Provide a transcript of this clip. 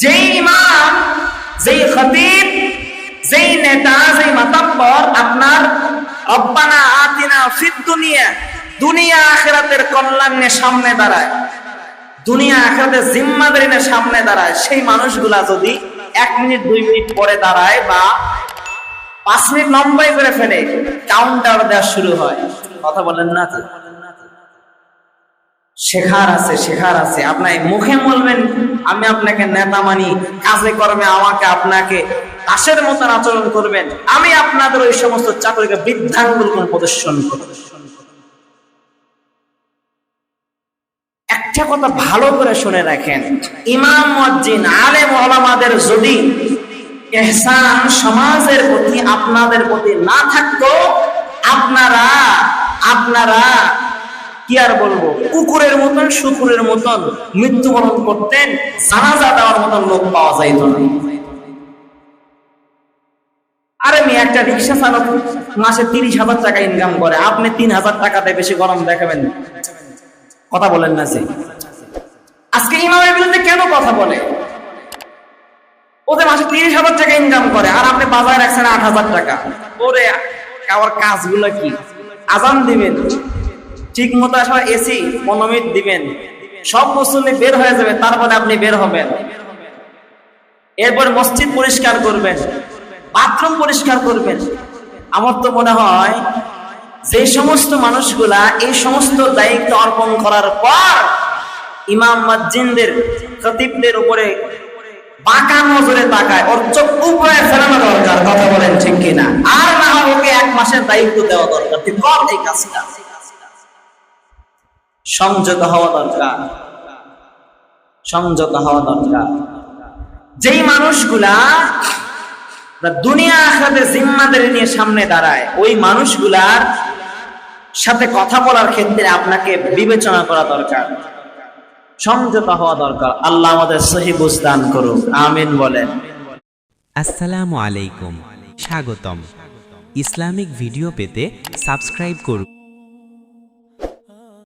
যেই ইমাম, যেই খতিব, যেই নেতা, যেই মাতাব্বর আপনার রব্বানা আতিনা ফিদ দুনিয়া, দুনিয়া আখিরাতের কল্যাণ নিয়ে সামনে দাঁড়ায়, দুনিয়া আখিরাতের জিম্মাদারি নিয়ে সামনে দাঁড়ায়, সেই মানুষগুলা যদি 1 মিনিট 2 মিনিট পরে দাঁড়ায় বা 5 মিনিট লম্বাই করে ফেলে, কাউন্টার দেওয়া শুরু হয়। কথা বলেন না তো? শেখার আছে। আপনার মুখে বলবেন আমি আপনাকে নেতা মানি, কাজে কর্মে আমাকে আপনাকে দাসের মতন আচরণ করবেন, আমি আপনাদের ওই সমস্ত চাকরিকে বৃদ্ধাঙ্গুল প্রদর্শন করব। একটা কথা ভালো করে শুনে রাখেন, ইমাম মুয়াজ্জিন আলেম ওলামাদের যদি ইহসান সমাজের প্রতি আপনাদের প্রতি না থাকতো, আপনারা কি আর বলবো, কুকুরের মতন শুকুরের মতন মৃত্যুবরণ করতেন, জানাজা দেওয়ার মতন লোক পাওয়া যাইত না। আরে মেয়ে, একটা রিক্সা চালক মাসে 30,000 টাকা ইনকাম করে, আপনি 3,000 টাকাতে বেশি গরম দেখাবেন? কথা বলেন না যে আজকে ইমামের বিরুদ্ধে কেন কথা বলে? ওদের মাসে 30,000 টাকা ইনকাম করে, আর আপনি বাজারে রাখছেন 8,000 টাকা। ওরে আমার কাজগুলো কি? আজান দিবেন ঠিক মতো, আসলে এসি 15 মিনিট দিবেন, সব মুসল্লি বের হয়ে যাবে, তারপরে আপনি বের হবেন। এরপর মসজিদ পরিষ্কার করবেন, বাথরুম পরিষ্কার করবেন। আমার তো মনে হয় যে সমস্ত মানুষগুলা এই সমস্ত দায়িত্ব অর্পণ করার পর ইমাম মুয়াজ্জিনদের, খতিবদের উপরে বাঁকা নজরে তাকায়, ওর চোখ উপরে ফেরানো দরকার। কথা বলেন ঠিক কিনা? আর না হয় ওকে 1 মাসের দায়িত্ব দেওয়া দরকার, তুই কর এই কাজটা। সংযত হওয়া দরকার। যেই মানুষগুলা দুনিয়া আখিরাতের জিম্মাদারি নিয়ে সামনে দাঁড়ায়, ওই মানুষগুলার সাথে কথা বলার ক্ষেত্রে আপনাকে বিবেচনা করা দরকার, সংযত হওয়া দরকার। আল্লাহ আমাদের সহি বুঝ দান করুন, আমিন বলেন। আসসালামু আলাইকুম, স্বাগতম। ইসলামিক ভিডিও পেতে সাবস্ক্রাইব করুন।